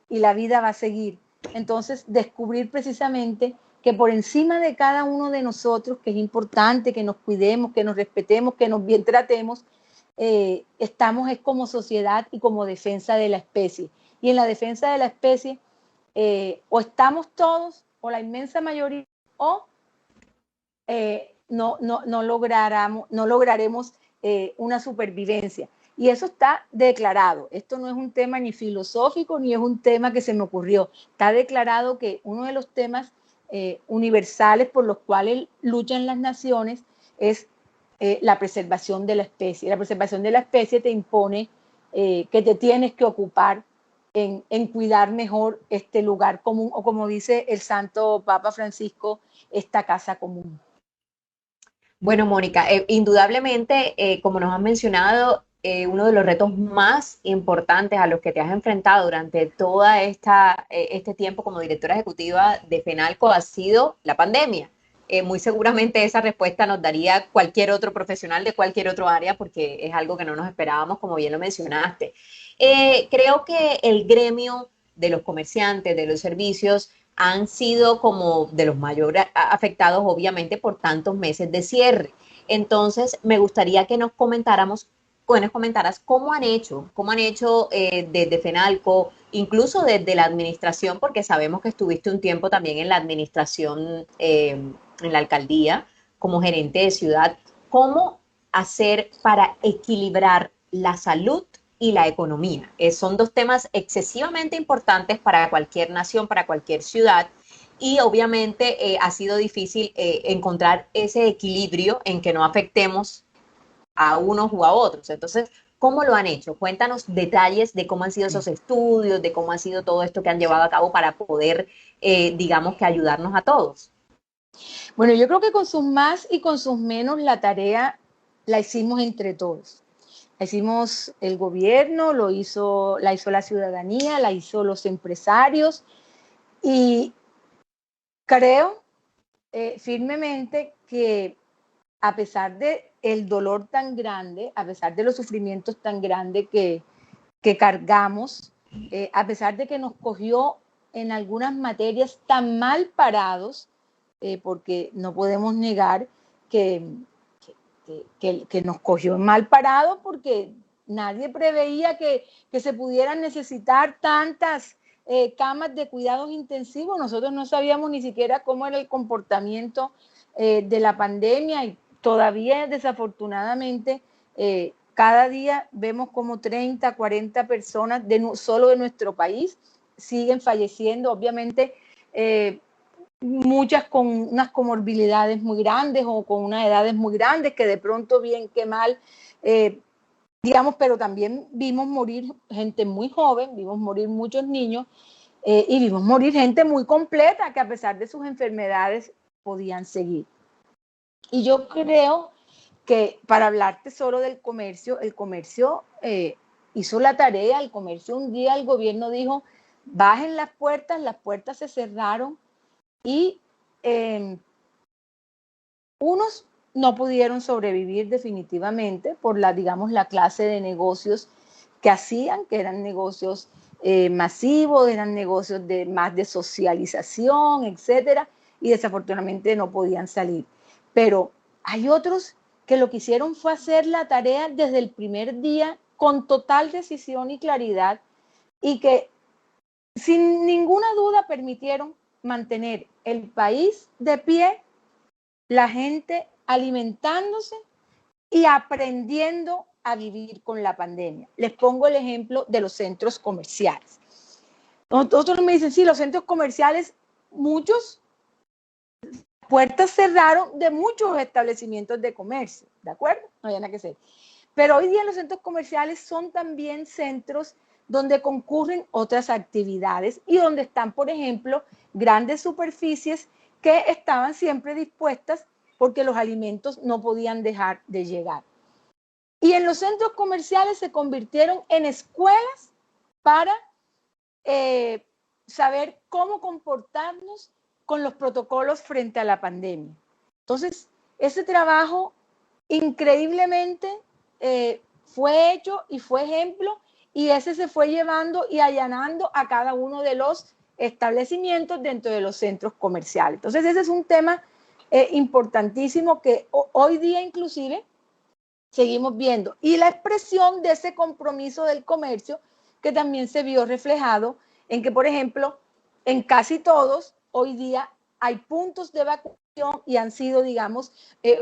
y la vida va a seguir. Entonces, descubrir precisamente que por encima de cada uno de nosotros, que es importante que nos cuidemos, que nos respetemos, que nos bien tratemos, estamos es como sociedad y como defensa de la especie. Y en la defensa de la especie, o estamos todos, o la inmensa mayoría, o no lograremos una supervivencia. Y eso está declarado. Esto no es un tema ni filosófico, ni es un tema que se me ocurrió. Está declarado que uno de los temas universales por los cuales luchan las naciones es la preservación de la especie. La preservación de la especie te impone que te tienes que ocupar en cuidar mejor este lugar común, o como dice el Santo Papa Francisco, esta casa común. Bueno, Mónica, indudablemente, como nos has mencionado, uno de los retos más importantes a los que te has enfrentado durante toda este tiempo como directora ejecutiva de FENALCO ha sido la pandemia. Muy seguramente esa respuesta nos daría cualquier otro profesional de cualquier otro área porque es algo que no nos esperábamos, como bien lo mencionaste. Creo que el gremio de los comerciantes, de los servicios, han sido como de los mayores afectados, obviamente, por tantos meses de cierre. Entonces, me gustaría que nos comentaras cómo han hecho desde FENALCO, incluso desde la administración, porque sabemos que estuviste un tiempo también en la administración, en la alcaldía, como gerente de ciudad, cómo hacer para equilibrar la salud y la economía. Son dos temas excesivamente importantes para cualquier nación, para cualquier ciudad. Y obviamente ha sido difícil encontrar ese equilibrio en que no afectemos a unos u a otros. Entonces, ¿cómo lo han hecho? Cuéntanos detalles de cómo han sido esos estudios, de cómo ha sido todo esto que han llevado a cabo para poder, digamos que ayudarnos a todos. Bueno, yo creo que con sus más y con sus menos la tarea la hicimos entre todos. La hicimos el gobierno, la hizo la ciudadanía, la hizo los empresarios y creo firmemente que a pesar de el dolor tan grande, a pesar de los sufrimientos tan grandes que cargamos, a pesar de que nos cogió en algunas materias tan mal parados, porque no podemos negar que, que nos cogió mal parados porque nadie preveía que se pudieran necesitar tantas camas de cuidados intensivos. Nosotros no sabíamos ni siquiera cómo era el comportamiento de la pandemia y todavía desafortunadamente cada día vemos como 30, 40 personas solo de nuestro país siguen falleciendo, obviamente muchas con unas comorbilidades muy grandes o con unas edades muy grandes que de pronto bien que mal, digamos, pero también vimos morir gente muy joven, vimos morir muchos niños y vimos morir gente muy completa que a pesar de sus enfermedades podían seguir. Y yo creo que para hablarte solo del comercio, el comercio hizo la tarea, el comercio un día el gobierno dijo, bajen las puertas se cerraron y unos no pudieron sobrevivir definitivamente por la, digamos, la clase de negocios que hacían, que eran negocios masivos, eran negocios más de socialización, etcétera, y desafortunadamente no podían salir. Pero hay otros que lo que hicieron fue hacer la tarea desde el primer día con total decisión y claridad y que sin ninguna duda permitieron mantener el país de pie, la gente alimentándose y aprendiendo a vivir con la pandemia. Les pongo el ejemplo de los centros comerciales. Otros me dicen, sí, los centros comerciales, muchos puertas cerraron de muchos establecimientos de comercio, ¿de acuerdo? No había nada que hacer. Pero hoy día los centros comerciales son también centros donde concurren otras actividades y donde están, por ejemplo, grandes superficies que estaban siempre dispuestas porque los alimentos no podían dejar de llegar. Y en los centros comerciales se convirtieron en escuelas para saber cómo comportarnos con los protocolos frente a la pandemia. Entonces, ese trabajo increíblemente fue hecho y fue ejemplo y ese se fue llevando y allanando a cada uno de los establecimientos dentro de los centros comerciales. Entonces ese es un tema importantísimo que hoy día inclusive seguimos viendo y la expresión de ese compromiso del comercio que también se vio reflejado en que, por ejemplo, en casi todos hoy día hay puntos de vacunación y han sido, digamos,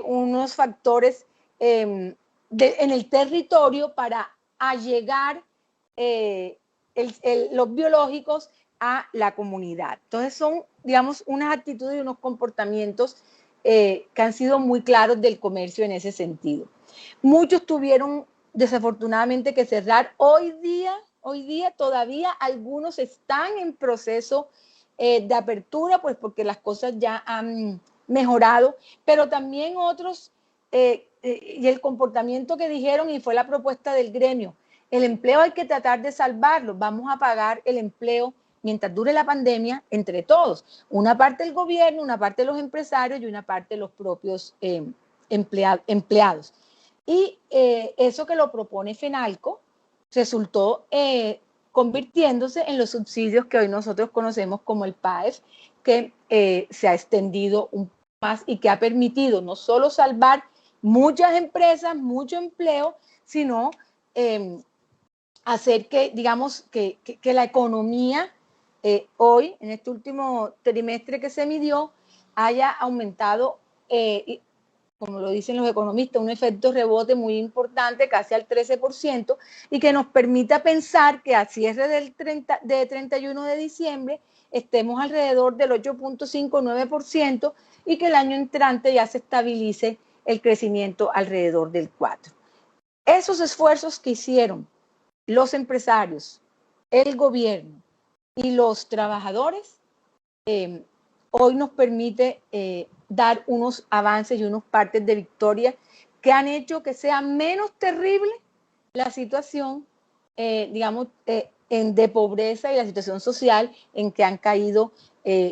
unos factores en el territorio para allegar los biológicos a la comunidad. Entonces son, digamos, unas actitudes y unos comportamientos que han sido muy claros del comercio en ese sentido. Muchos tuvieron desafortunadamente que cerrar. Hoy día todavía algunos están en proceso de apertura, pues porque las cosas ya han mejorado, pero también otros, y el comportamiento que dijeron, y fue la propuesta del gremio, el empleo hay que tratar de salvarlo, vamos a pagar el empleo mientras dure la pandemia entre todos, una parte del gobierno, una parte de los empresarios y una parte de los propios empleados. Y eso que lo propone FENALCO resultó convirtiéndose en los subsidios que hoy nosotros conocemos como el PAEF, que se ha extendido un poco más y que ha permitido no solo salvar muchas empresas, mucho empleo, sino hacer que, digamos, que la economía hoy, en este último trimestre que se midió, haya aumentado como lo dicen los economistas, un efecto rebote muy importante, casi al 13%, y que nos permita pensar que a cierre del 31 de diciembre estemos alrededor del 8.59% y que el año entrante ya se estabilice el crecimiento alrededor del 4%. Esos esfuerzos que hicieron los empresarios, el gobierno y los trabajadores, hoy nos permite dar unos avances y unos partes de victoria que han hecho que sea menos terrible la situación, digamos, de pobreza y la situación social en que han caído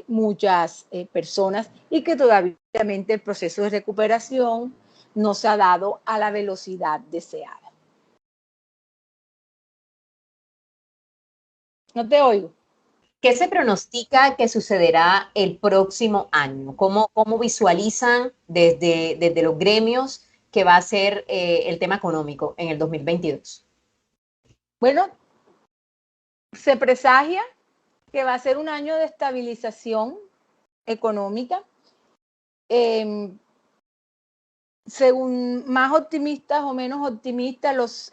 muchas personas y que todavía obviamente el proceso de recuperación no se ha dado a la velocidad deseada. No te oigo. ¿Qué se pronostica que sucederá el próximo año? ¿Cómo visualizan desde los gremios que va a ser el tema económico en el 2022? Bueno, se presagia que va a ser un año de estabilización económica. Según más optimistas o menos optimistas, los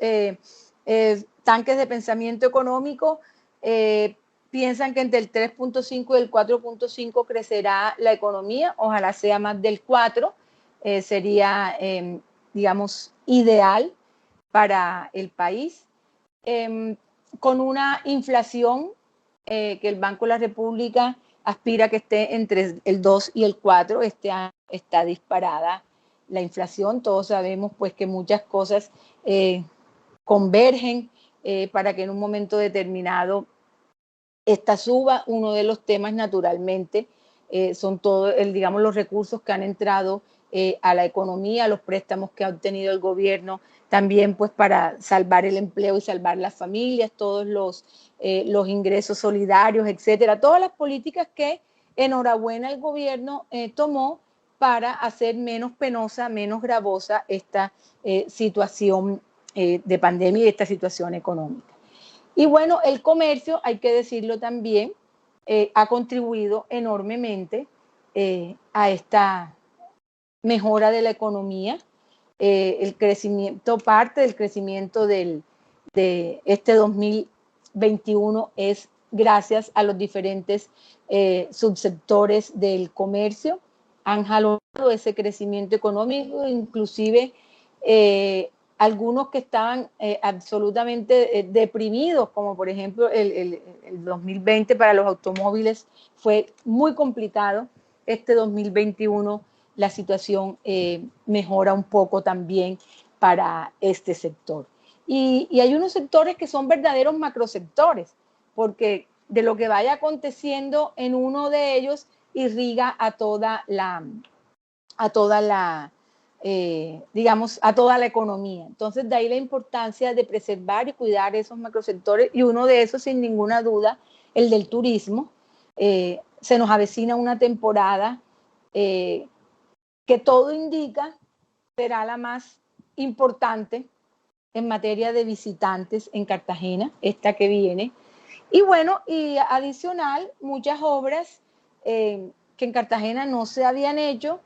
tanques de pensamiento económico piensan que entre el 3.5 y el 4.5 crecerá la economía, ojalá sea más del 4, sería, digamos, ideal para el país, con una inflación que el Banco de la República aspira que esté entre el 2 y el 4, este año está disparada la inflación, todos sabemos pues que muchas cosas convergen para que en un momento determinado esta suba. Uno de los temas naturalmente son todos, digamos, los recursos que han entrado a la economía, los préstamos que ha obtenido el gobierno, también pues para salvar el empleo y salvar las familias, todos los ingresos solidarios, etcétera, todas las políticas que enhorabuena el gobierno tomó para hacer menos penosa, menos gravosa esta situación de pandemia y esta situación económica. Y bueno, el comercio, hay que decirlo también, ha contribuido enormemente a esta mejora de la economía. El crecimiento, parte del crecimiento de este 2021 es gracias a los diferentes subsectores del comercio. Han jalado ese crecimiento económico, inclusive algunos que estaban absolutamente deprimidos, como por ejemplo el 2020 para los automóviles fue muy complicado. Este 2021 la situación mejora un poco también para este sector. Y hay unos sectores que son verdaderos macrosectores, porque de lo que vaya aconteciendo en uno de ellos irriga a toda la digamos, a toda la economía. Entonces, de ahí la importancia de preservar y cuidar esos macrosectores, y uno de esos, sin ninguna duda, el del turismo. Se nos avecina una temporada que todo indica será la más importante en materia de visitantes en Cartagena, esta que viene. Y bueno, y adicional, muchas obras que en Cartagena no se habían hecho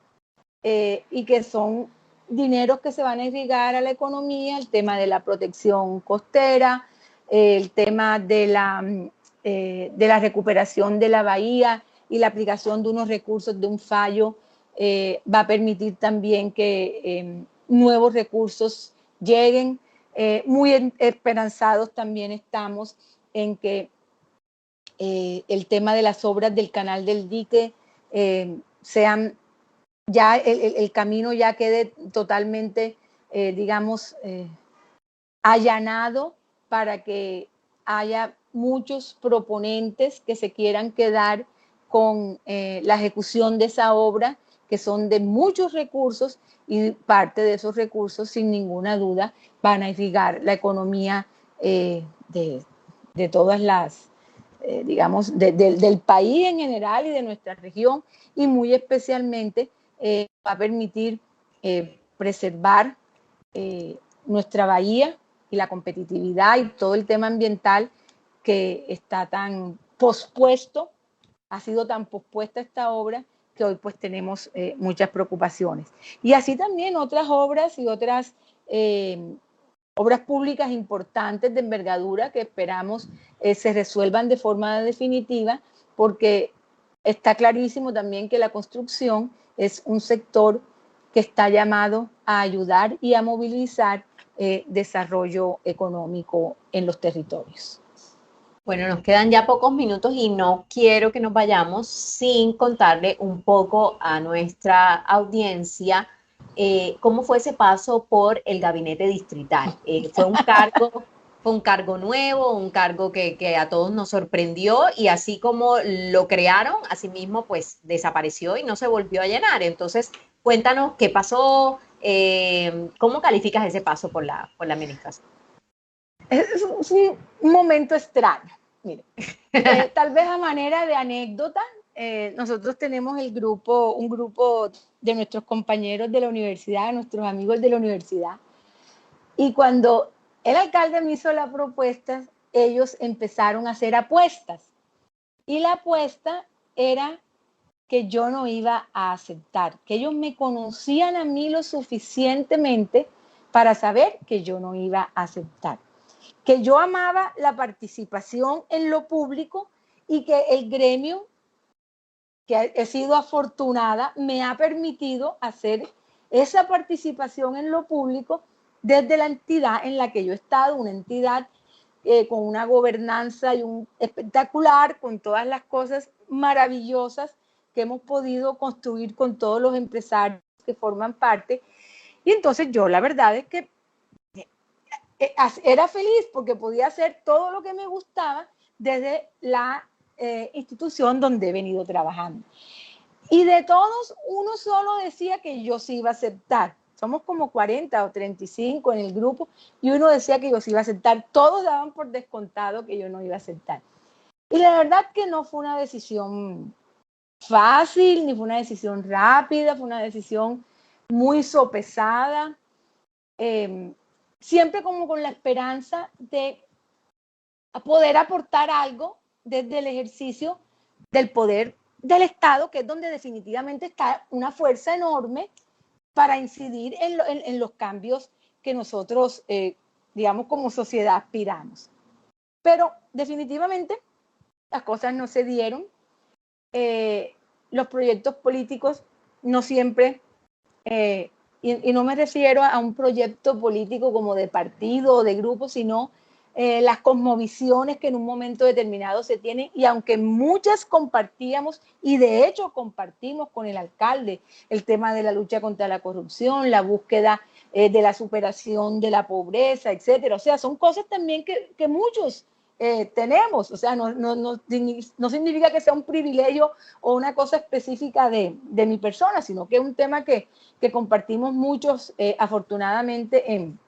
y que son dineros que se van a irrigar a la economía, el tema de la protección costera, el tema de la recuperación de la bahía y la aplicación de unos recursos de un fallo va a permitir también que nuevos recursos lleguen. Muy esperanzados también estamos en que el tema de las obras del canal del dique sean ya el camino ya quede totalmente, digamos, allanado para que haya muchos proponentes que se quieran quedar con la ejecución de esa obra, que son de muchos recursos, y parte de esos recursos, sin ninguna duda, van a irrigar la economía de todas las, digamos, del país en general y de nuestra región, y muy especialmente va a permitir preservar nuestra bahía y la competitividad y todo el tema ambiental que está tan pospuesto, ha sido tan pospuesta esta obra que hoy pues tenemos muchas preocupaciones. Y así también otras obras y otras obras públicas importantes de envergadura que esperamos se resuelvan de forma definitiva, porque está clarísimo también que la construcción es un sector que está llamado a ayudar y a movilizar desarrollo económico en los territorios. Bueno, nos quedan ya pocos minutos y no quiero que nos vayamos sin contarle un poco a nuestra audiencia cómo fue ese paso por el gabinete distrital. Fue un cargo nuevo, un cargo que a todos nos sorprendió y así como lo crearon, así mismo pues desapareció y no se volvió a llenar. Entonces, cuéntanos qué pasó, cómo calificas ese paso por la administración. Es un momento extraño. Mire, tal vez a manera de anécdota, nosotros tenemos un grupo de nuestros compañeros de la universidad, nuestros amigos de la universidad, y cuando el alcalde me hizo la propuesta, ellos empezaron a hacer apuestas, y la apuesta era que yo no iba a aceptar, que ellos me conocían a mí lo suficientemente para saber que yo no iba a aceptar, que yo amaba la participación en lo público y que el gremio, que he sido afortunada, me ha permitido hacer esa participación en lo público desde la entidad en la que yo he estado, una entidad con una gobernanza y un espectacular, con todas las cosas maravillosas que hemos podido construir con todos los empresarios que forman parte. Y entonces yo la verdad es que era feliz porque podía hacer todo lo que me gustaba desde la institución donde he venido trabajando. Y de todos, uno solo decía que yo sí iba a aceptar. Somos como 40 o 35 en el grupo y uno decía que yo sí iba a aceptar. Todos daban por descontado que yo no iba a aceptar. Y la verdad que no fue una decisión fácil, ni fue una decisión rápida, fue una decisión muy sopesada. Siempre como con la esperanza de poder aportar algo desde el ejercicio del poder del Estado, que es donde definitivamente está una fuerza enorme para incidir en los cambios que nosotros, digamos, como sociedad aspiramos. Pero definitivamente las cosas no se dieron. Los proyectos políticos no siempre, y no me refiero a un proyecto político como de partido o de grupo, sino las cosmovisiones que en un momento determinado se tienen, y aunque muchas compartíamos, y de hecho compartimos con el alcalde el tema de la lucha contra la corrupción, la búsqueda de la superación de la pobreza, etcétera. O sea, son cosas también que muchos tenemos. O sea, no significa que sea un privilegio o una cosa específica de mi persona, sino que es un tema que compartimos muchos, afortunadamente, en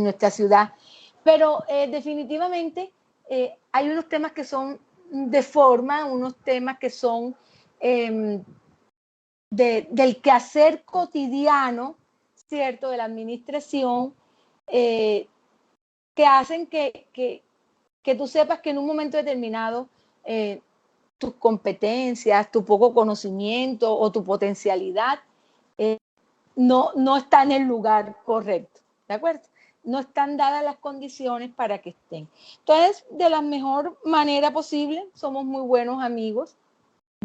nuestra ciudad. Pero definitivamente hay unos temas que son de forma, unos temas que son del quehacer cotidiano, ¿cierto?, de la administración, que hacen que tú sepas que en un momento determinado tus competencias, tu poco conocimiento o tu potencialidad no está en el lugar correcto, ¿de acuerdo? No están dadas las condiciones para que estén. Entonces, de la mejor manera posible, somos muy buenos amigos.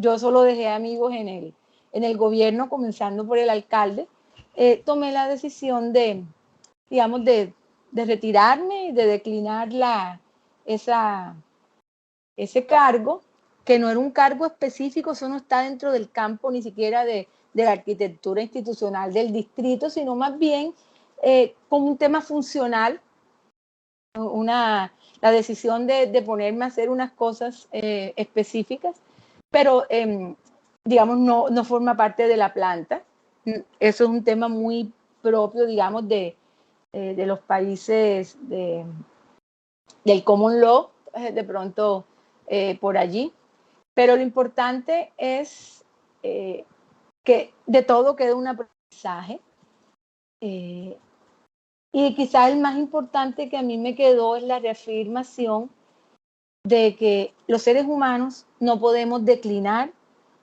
Yo solo dejé amigos en el gobierno, comenzando por el alcalde. Tomé la decisión digamos, de retirarme y de declinar ese cargo, que no era un cargo específico, eso no está dentro del campo ni siquiera de la arquitectura institucional del distrito, sino más bien como un tema funcional, la decisión de ponerme a hacer unas cosas específicas, pero digamos no forma parte de la planta. Eso es un tema muy propio, digamos, de los países del common law, de pronto por allí. Pero lo importante es que de todo quede un aprendizaje. Y quizás el más importante que a mí me quedó es la reafirmación de que los seres humanos no podemos declinar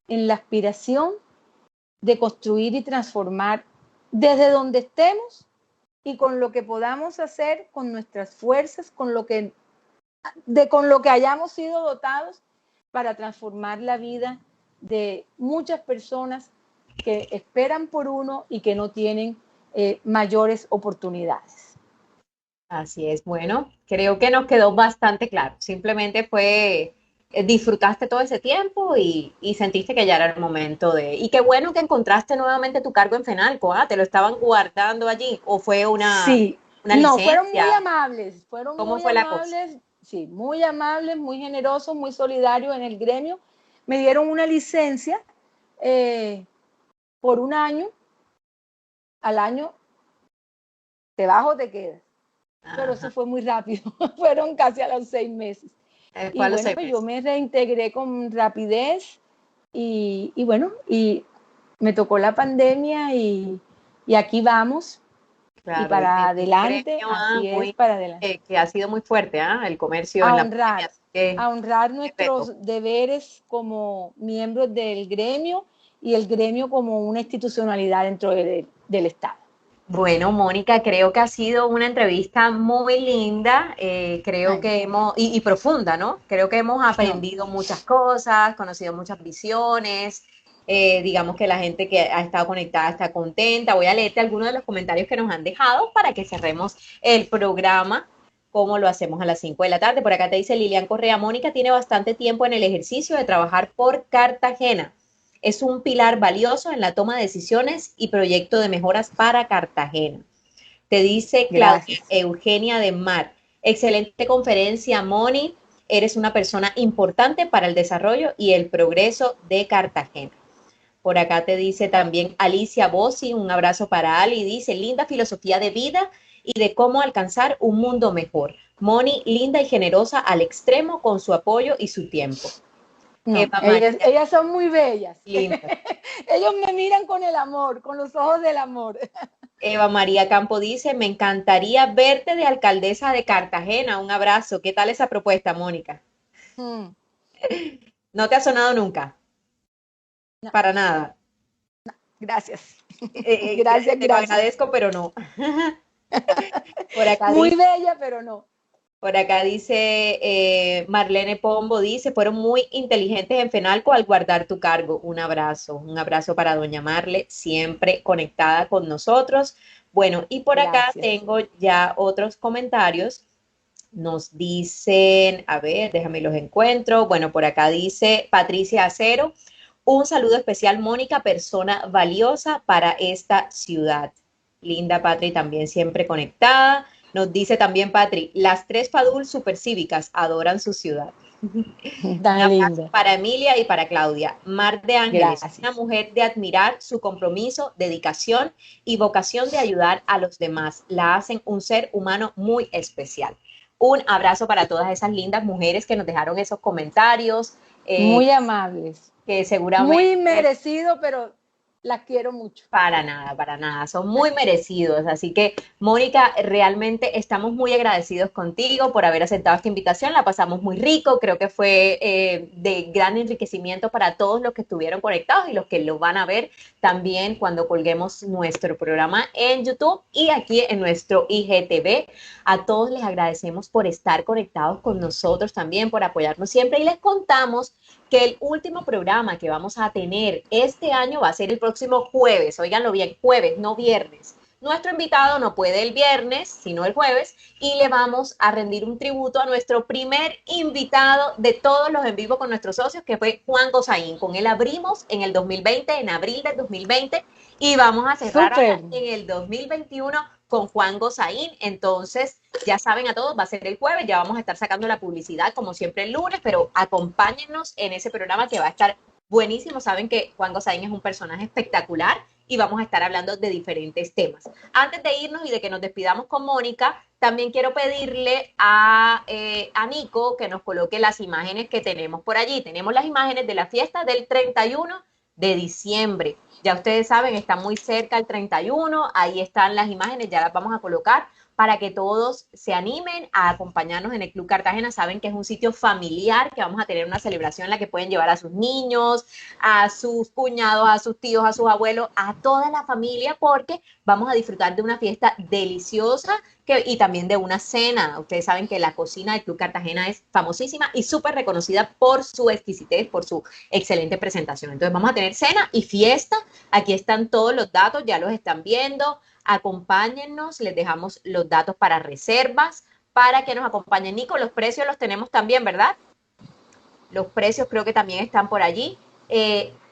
en la aspiración de construir y transformar desde donde estemos y con lo que podamos hacer, con nuestras fuerzas, con lo que hayamos sido dotados para transformar la vida de muchas personas que esperan por uno y que no tienen mayores oportunidades. Así es, bueno, creo que nos quedó bastante claro. Simplemente fue, disfrutaste todo ese tiempo y sentiste que ya era el momento de... Y qué bueno que encontraste nuevamente tu cargo en FENALCO, ¿ah? ¿Te lo estaban guardando allí o fue Sí, una no, fueron muy licencia? amables, ¿Cómo fue la cosa? sí, muy amables, muy generosos, muy solidarios en el gremio. Me dieron una licencia eh, por un año, al año te vas o te quedas. Pero eso Ajá. fue muy rápido, fueron casi a los 6 meses. Fue Y a los bueno, seis pues yo meses. me reintegré con rapidez y bueno, y me tocó la pandemia y aquí vamos y Claro, y para en un adelante, gremio así es, muy, para adelante. que ha sido muy fuerte, ¿ah? El comercio A en la pandemia, honrar, así que a honrar respeto. nuestros deberes como miembros del gremio y el gremio como una institucionalidad dentro del Estado. Bueno, Mónica, creo que ha sido una entrevista muy linda, creo Ay, que y profunda, ¿no? Creo que hemos no. aprendido muchas cosas, conocido muchas visiones, digamos que la gente que ha estado conectada está contenta. Voy a leerte algunos de los comentarios que nos han dejado para que cerremos el programa, como lo hacemos a las 5 de la tarde. Por acá te dice Lilian Correa, Mónica tiene bastante tiempo en el ejercicio de trabajar por Cartagena. Es un pilar valioso en la toma de decisiones y proyecto de mejoras para Cartagena. Te dice Claudia Gracias. Eugenia de Mar. Excelente conferencia, Moni. Eres una persona importante para el desarrollo y el progreso de Cartagena. Por acá te dice también Alicia Bossi, un abrazo para Ali. Dice, linda filosofía de vida y de cómo alcanzar un mundo mejor. Moni, linda y generosa al extremo con su apoyo y su tiempo. No, Eva María, ellas son muy bellas. linda. Ellos me miran con el amor, con los ojos del amor. Eva María Campo dice, me encantaría verte de alcaldesa de Cartagena. Un abrazo. ¿Qué tal esa propuesta, Mónica? Mm, ¿No te ha sonado nunca? no, Para nada. gracias. Gracias, Te lo gracias. agradezco, pero no. Por acá Muy dice, bella, pero no. por acá dice Marlene Pombo, dice, fueron muy inteligentes en Fenalco al guardar tu cargo. Un abrazo para doña Marle, siempre conectada con nosotros. Bueno, y por acá Gracias. tengo ya otros comentarios. Nos dicen, a ver, déjame los encuentro. Bueno, por acá dice Patricia Acero, un saludo especial, Mónica, persona valiosa para esta ciudad. Linda Patri, también siempre conectada. Nos dice también Patri, las tres Fadul supercívicas adoran su ciudad. Un Tan abrazo linda. para Emilia y para Claudia. Mar de Ángeles, una Gracias. mujer de admirar su compromiso, dedicación y vocación de ayudar a los demás. La hacen un ser humano muy especial. Un abrazo para todas esas lindas mujeres que nos dejaron esos comentarios, Muy amables. que Muy seguramente merecido, pero las quiero mucho. para nada, son muy merecidos. Así que, Mónica, realmente estamos muy agradecidos contigo por haber aceptado esta invitación. La pasamos muy rico, creo que fue de gran enriquecimiento para todos los que estuvieron conectados y los que lo van a ver también cuando colguemos nuestro programa en YouTube y aquí en nuestro IGTV. A todos les agradecemos por estar conectados con nosotros también, por apoyarnos siempre y les contamos que el último programa que vamos a tener este año va a ser el próximo jueves, óiganlo bien, jueves, no viernes. Nuestro invitado no puede el viernes, sino el jueves, y le vamos a rendir un tributo a nuestro primer invitado de todos los en vivo con nuestros socios, que fue Juan Gozaín. Con él abrimos en el 2020, en abril del 2020, y vamos a cerrar ahora Súper. en el 2021 con Juan Gozaín. Entonces, ya saben a todos, va a ser el jueves, ya vamos a estar sacando la publicidad como siempre el lunes, pero acompáñennos en ese programa que va a estar buenísimo. Saben que Juan Gozaín es un personaje espectacular y vamos a estar hablando de diferentes temas. Antes de irnos y de que nos despidamos con Mónica, también quiero pedirle a Nico que nos coloque las imágenes que tenemos por allí. Tenemos las imágenes de la fiesta del 31 de diciembre. Ya ustedes saben, está muy cerca el 31, ahí están las imágenes, ya las vamos a colocar para que todos se animen a acompañarnos en el Club Cartagena. Saben que es un sitio familiar, que vamos a tener una celebración en la que pueden llevar a sus niños, a sus cuñados, a sus tíos, a sus abuelos, a toda la familia, porque vamos a disfrutar de una fiesta deliciosa y también de una cena. Ustedes saben que la cocina del Club Cartagena es famosísima y súper reconocida por su exquisitez, por su excelente presentación. Entonces vamos a tener cena y fiesta. Aquí están todos los datos, ya los están viendo. Acompáñennos, les dejamos los datos para reservas, para que nos acompañen. Nico, los precios los tenemos también, ¿verdad? Los precios creo que también están por allí.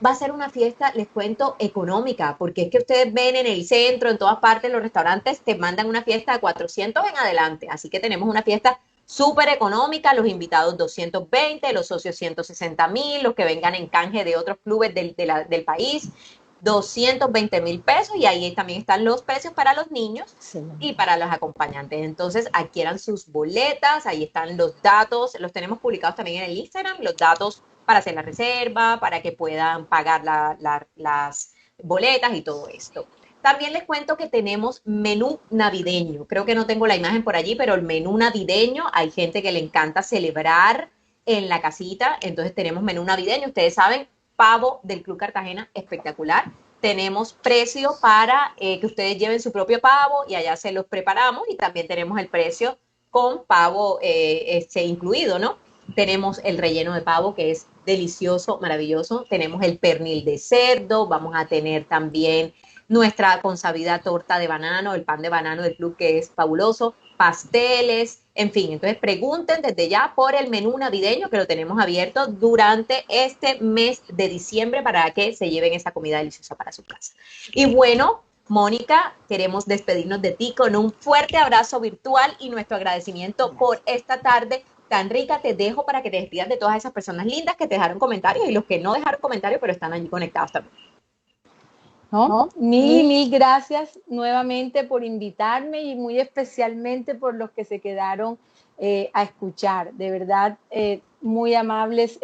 Va a ser una fiesta, les cuento, económica, porque es que ustedes ven en el centro, en todas partes, los restaurantes te mandan una fiesta de 400 en adelante, así que tenemos una fiesta súper económica, los invitados 220, los socios 160,000, los que vengan en canje de otros clubes del país, 220,000 pesos, y ahí también están los precios para los niños y para los acompañantes. Entonces adquieran sus boletas, ahí están los datos, los tenemos publicados también en el Instagram, los datos para hacer la reserva, para que puedan pagar las boletas y todo esto. También les cuento que tenemos menú navideño. Creo que no tengo la imagen por allí, pero el menú navideño, hay gente que le encanta celebrar en la casita, entonces tenemos menú navideño. Ustedes saben, pavo del Club Cartagena, espectacular. Tenemos precio para que ustedes lleven su propio pavo y allá se los preparamos, y también tenemos el precio con pavo incluido, ¿no? Tenemos el relleno de pavo, que es delicioso, maravilloso. Tenemos el pernil de cerdo. Vamos a tener también nuestra consabida torta de banano, el pan de banano del club, que es fabuloso. Pasteles, en fin. Entonces pregunten desde ya por el menú navideño, que lo tenemos abierto durante este mes de diciembre, para que se lleven esa comida deliciosa para su casa. Y bueno, Mónica, queremos despedirnos de ti con un fuerte abrazo virtual y nuestro agradecimiento por esta tarde tan rica. Te dejo para que te despidas de todas esas personas lindas que te dejaron comentarios y los que no dejaron comentarios, pero están allí conectados también. ¿No? Mil gracias nuevamente por invitarme, y muy especialmente por los que se quedaron a escuchar. De verdad, muy amables.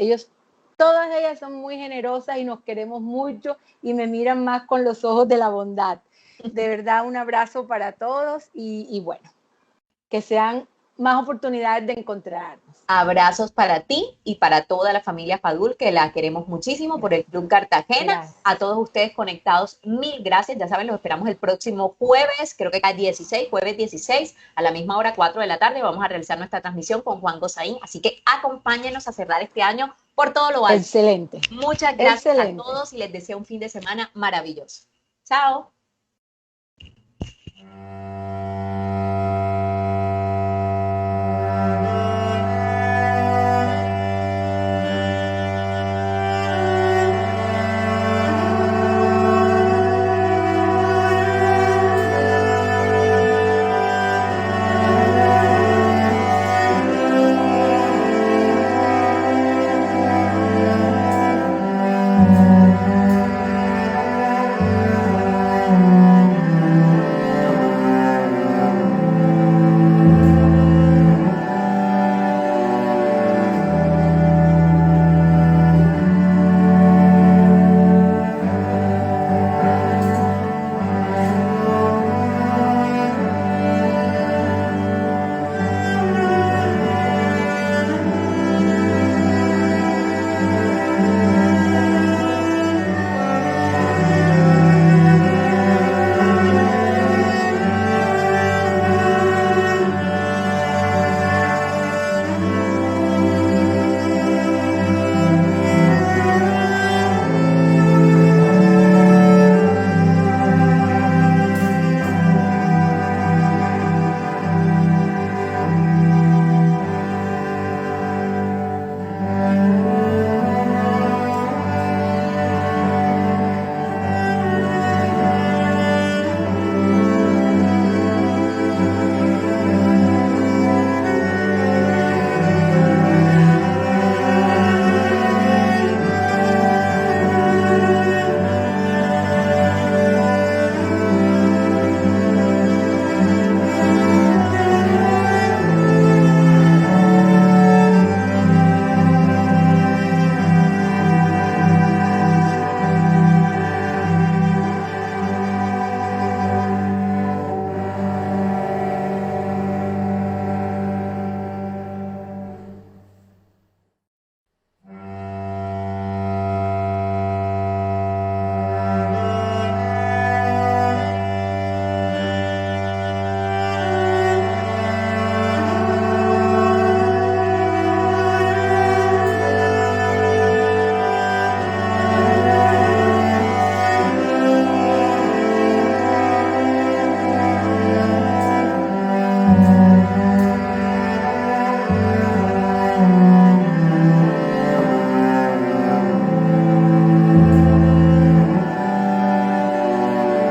Todas ellas son muy generosas y nos queremos mucho y me miran más con los ojos de la bondad. De verdad, un abrazo para todos y bueno, que sean más oportunidades de encontrarnos. Abrazos para ti y para toda la familia Fadul, que la queremos muchísimo, por el Club Cartagena. Gracias. A todos ustedes conectados, mil gracias. Ya saben, los esperamos el próximo jueves, creo que jueves 16, a la misma hora, 4 de la tarde. Vamos a realizar nuestra transmisión con Juan Gozaín, así que acompáñenos a cerrar este año por todo lo alto. Excelente. Muchas gracias a todos y les deseo un fin de semana maravilloso. Chao.